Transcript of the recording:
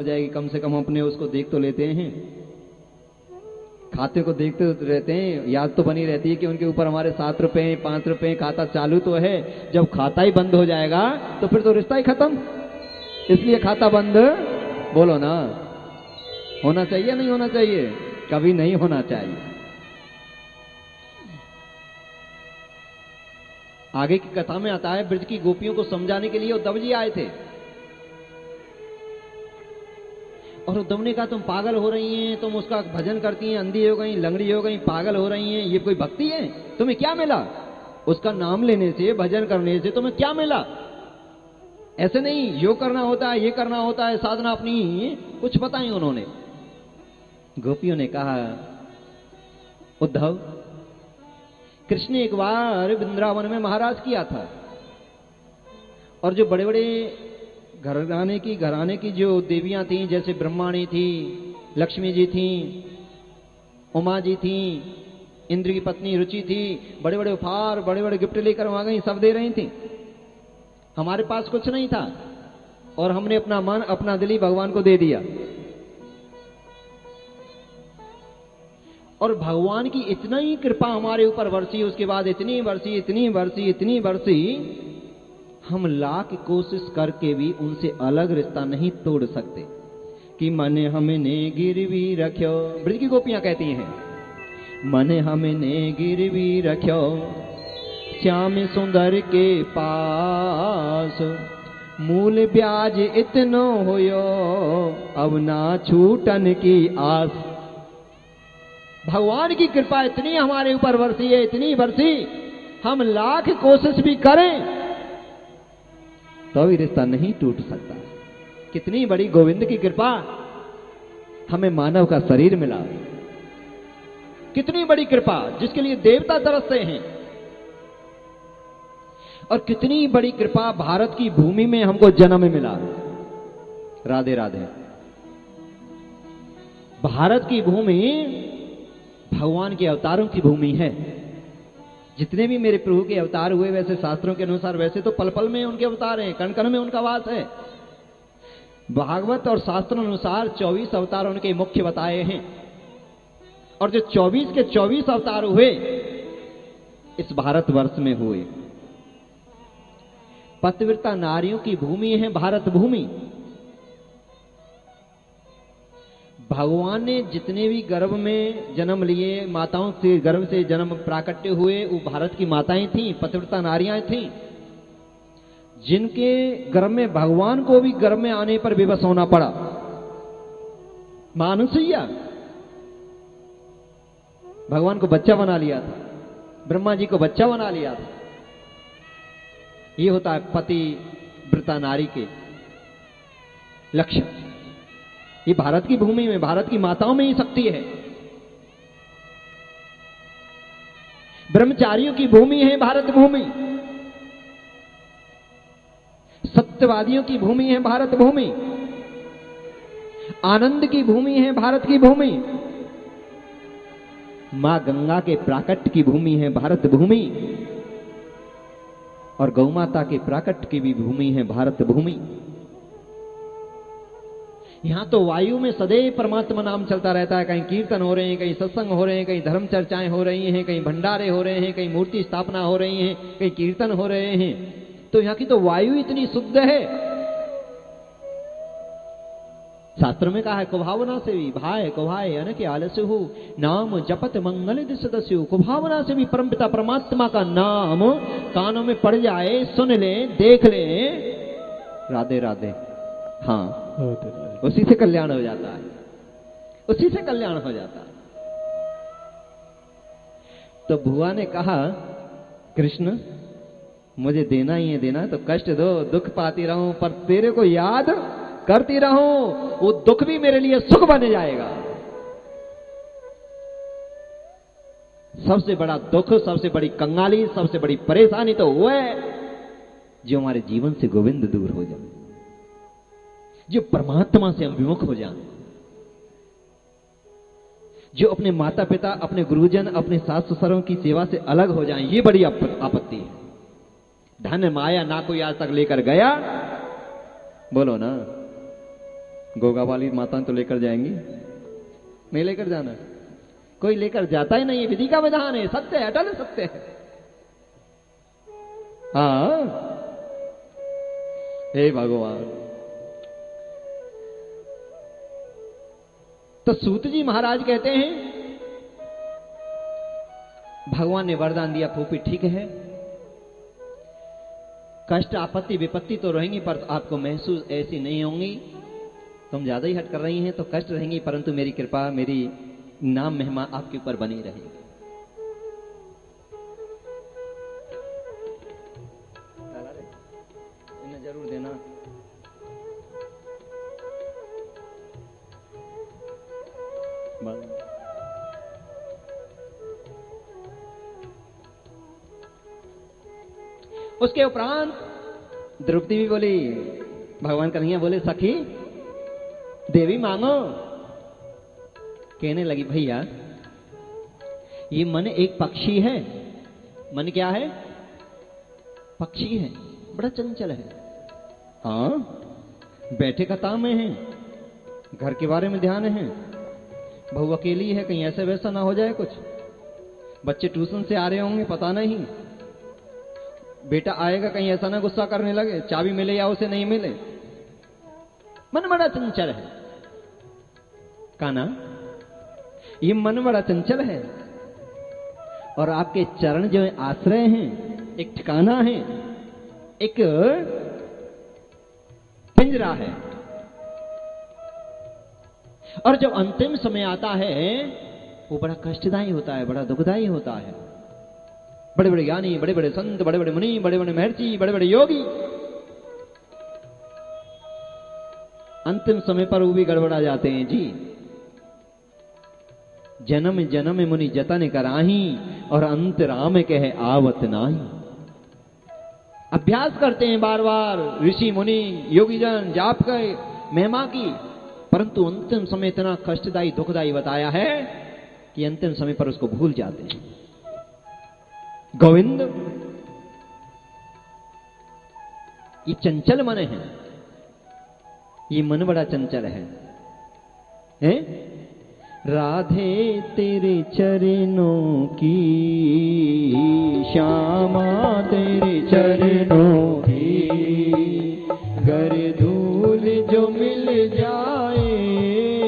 हो जाएगी, कम से कम अपने उसको देख तो लेते हैं, खाते को देखते तो रहते हैं, याद तो बनी रहती है कि उनके ऊपर हमारे 7 रुपए 5 रुपए खाता चालू तो है। जब खाता ही बंद हो जाएगा तो फिर तो रिश्ता ही खत्म। इसलिए खाता बंद बोलो ना, होना चाहिए नहीं होना चाहिए? कभी नहीं होना चाहिए। आगे की कथा में आता है, ब्रज की गोपियों को समझाने के लिए उद्धव जी आए थे और उद्धव ने कहा तुम पागल हो रही हैं, तुम उसका भजन करती हैं, अंधी हो गई, लंगड़ी हो गई, पागल हो रही हैं, ये कोई भक्ति है? तुम्हें क्या मिला उसका नाम लेने से, भजन करने से? तुम्हें क्या मिला? ऐसे नहीं, यो करना होता है, ये करना होता है, साधना अपनी कुछ बताई उन्होंने। गोपियों ने कहा उद्धव, कृष्ण ने एक बार वृंदावन में महाराज किया था और जो बड़े बड़े घराने की जो देवियां थीं, जैसे ब्रह्माणी थी, लक्ष्मी जी थी, उमा जी थी, इंद्र की पत्नी रुचि थी, बड़े बड़े उपहार, बड़े बड़े गिफ्ट लेकर वहां गई, सब दे रही थी। हमारे पास कुछ नहीं था और हमने अपना मन, अपना दिल ही भगवान को दे दिया। और भगवान की इतना ही कृपा हमारे ऊपर बरसी, उसके बाद इतनी बरसी, इतनी बरसी, इतनी बरसी, हम लाख कोशिश करके भी उनसे अलग रिश्ता नहीं तोड़ सकते। कि मने हमने गिरवी रख्यो, ब्रज की गोपियां कहती हैं, मने हमने गिरवी रख्यो श्याम सुंदर के पास, मूल ब्याज इतनो होयो अब ना छूटन की आस। भगवान की कृपा इतनी हमारे ऊपर बरसी है, इतनी बरसी, हम लाख कोशिश भी करें तो भी रिश्ता नहीं टूट सकता। कितनी बड़ी गोविंद की कृपा, हमें मानव का शरीर मिला। कितनी बड़ी कृपा, जिसके लिए देवता तरसते हैं। और कितनी बड़ी कृपा, भारत की भूमि में हमको जन्म मिला। राधे राधे। भारत की भूमि भगवान के अवतारों की भूमि है। जितने भी मेरे प्रभु के अवतार हुए, वैसे शास्त्रों के अनुसार वैसे तो पल पल में उनके अवतार हैं, कण कण में उनका वास है। भागवत और शास्त्रों अनुसार 24 अवतार उनके मुख्य बताए हैं और जो 24 के 24 अवतार हुए इस भारतवर्ष में हुए। पतिव्रता नारियों की भूमि है भारत भूमि। भगवान ने जितने भी गर्भ में जन्म लिए, माताओं से गर्भ से जन्म प्राकट्य हुए, वो भारत की माताएं थीं, पतिव्रता नारियां थीं, जिनके गर्भ में भगवान को भी गर्भ में आने पर विवश होना पड़ा। मानुसैया भगवान को बच्चा बना लिया था, ब्रह्मा जी को बच्चा बना लिया था। ये होता है पतिव्रता नारी के लक्ष्य। ये भारत की भूमि में, भारत की माताओं में ही शक्ति है। ब्रह्मचारियों की भूमि है भारत भूमि। सत्यवादियों की भूमि है भारत भूमि। आनंद की भूमि है भारत की भूमि। मां गंगा के प्राकट्य की भूमि है भारत भूमि। और गौ माता के प्राकट्य की भी भूमि है भारत भूमि। यहां तो वायु में सदैव परमात्मा नाम चलता रहता है। कहीं कीर्तन हो रहे हैं, कहीं सत्संग हो रहे हैं, कहीं धर्म चर्चाएं हो रही हैं, कहीं भंडारे हो रहे हैं, कहीं मूर्ति स्थापना हो रही है, कहीं कीर्तन हो रहे हैं। तो यहां की तो वायु इतनी शुद्ध है। शास्त्र में कहा है, कुभावना से भी भाई कुभाए अन के आलस्य हो, नाम जपत मंगल दिस दस्यु। कुभावना से भी परमपिता परमात्मा का नाम कानों में पड़ जाए, सुन ले, देख ले, राधे राधे, हाँ, उसी से कल्याण हो जाता है, उसी से कल्याण हो जाता है। तो भुआ ने कहा, कृष्ण मुझे देना ही है, देना है तो कष्ट दो, दुख पाती रहूं, पर तेरे को याद करती रहूं, वो दुख भी मेरे लिए सुख बन जाएगा। सबसे बड़ा दुख, सबसे बड़ी कंगाली, सबसे बड़ी परेशानी तो वो है जो हमारे जीवन से गोविंद दूर हो जाए, जो परमात्मा से हम विमुख हो जाएं, जो अपने माता पिता, अपने गुरुजन, अपने सास ससुरों की सेवा से अलग हो जाएं। ये बड़ी आपत्ति है। धन माया ना कोई आज तक लेकर गया, बोलो ना, गोगा वाली माता तो लेकर जाएंगी, नहीं लेकर जाना, कोई लेकर जाता ही नहीं है। विधि का विधान है, सत्य है, अटल सत्य है। हाँ, हे भगवान। तो सूत जी महाराज कहते हैं, भगवान ने वरदान दिया फूफी ठीक है, कष्ट आपत्ति विपत्ति तो रहेंगी पर आपको महसूस ऐसी नहीं होंगी, तुम ज्यादा ही हट कर रही हैं तो कष्ट रहेंगी, परंतु मेरी कृपा, मेरी नाम महिमा आपके ऊपर बनी रहेगी। इन्हें जरूर देना। उसके उपरांत द्रौपदी भी बोली, भगवान कन्हैया बोले सखी देवी मांगो। कहने लगी भैया ये मन एक पक्षी है। मन क्या है? पक्षी है, बड़ा चंचल है। हाँ, बैठे कथा में है, घर के बारे में ध्यान है, बहू अकेली है, कहीं ऐसा वैसा ना हो जाए कुछ, बच्चे ट्यूशन से आ रहे होंगे पता नहीं, बेटा आएगा कहीं ऐसा ना गुस्सा करने लगे, चाबी मिले या उसे नहीं मिले। मन बड़ा चंचल है। काना, ये मन बड़ा चंचल है और आपके चरण जो आश्रय हैं, एक ठिकाना है, एक पिंजरा है। और जब अंतिम समय आता है वो बड़ा कष्टदायी होता है, बड़ा दुखदायी होता है। बड़े बड़े ज्ञानी, बड़े बड़े संत, बड़े बड़े मुनि, बड़े बड़े महर्षि, बड़े बड़े योगी अंतिम समय पर वो भी गड़बड़ा जाते हैं जी। जन्म जन्म मुनि जतन कराही और अंत राम कहे आवत नाही। अभ्यास करते हैं बार बार ऋषि मुनि योगी जन जाप गए महिमा की, परंतु अंतिम समय इतना कष्टदायी दुखदायी बताया है कि अंतिम समय पर उसको भूल जाते हैं। गोविंद, ये चंचल मन है, ये मन बड़ा चंचल है, हैं? राधे तेरे चरणों की श्यामा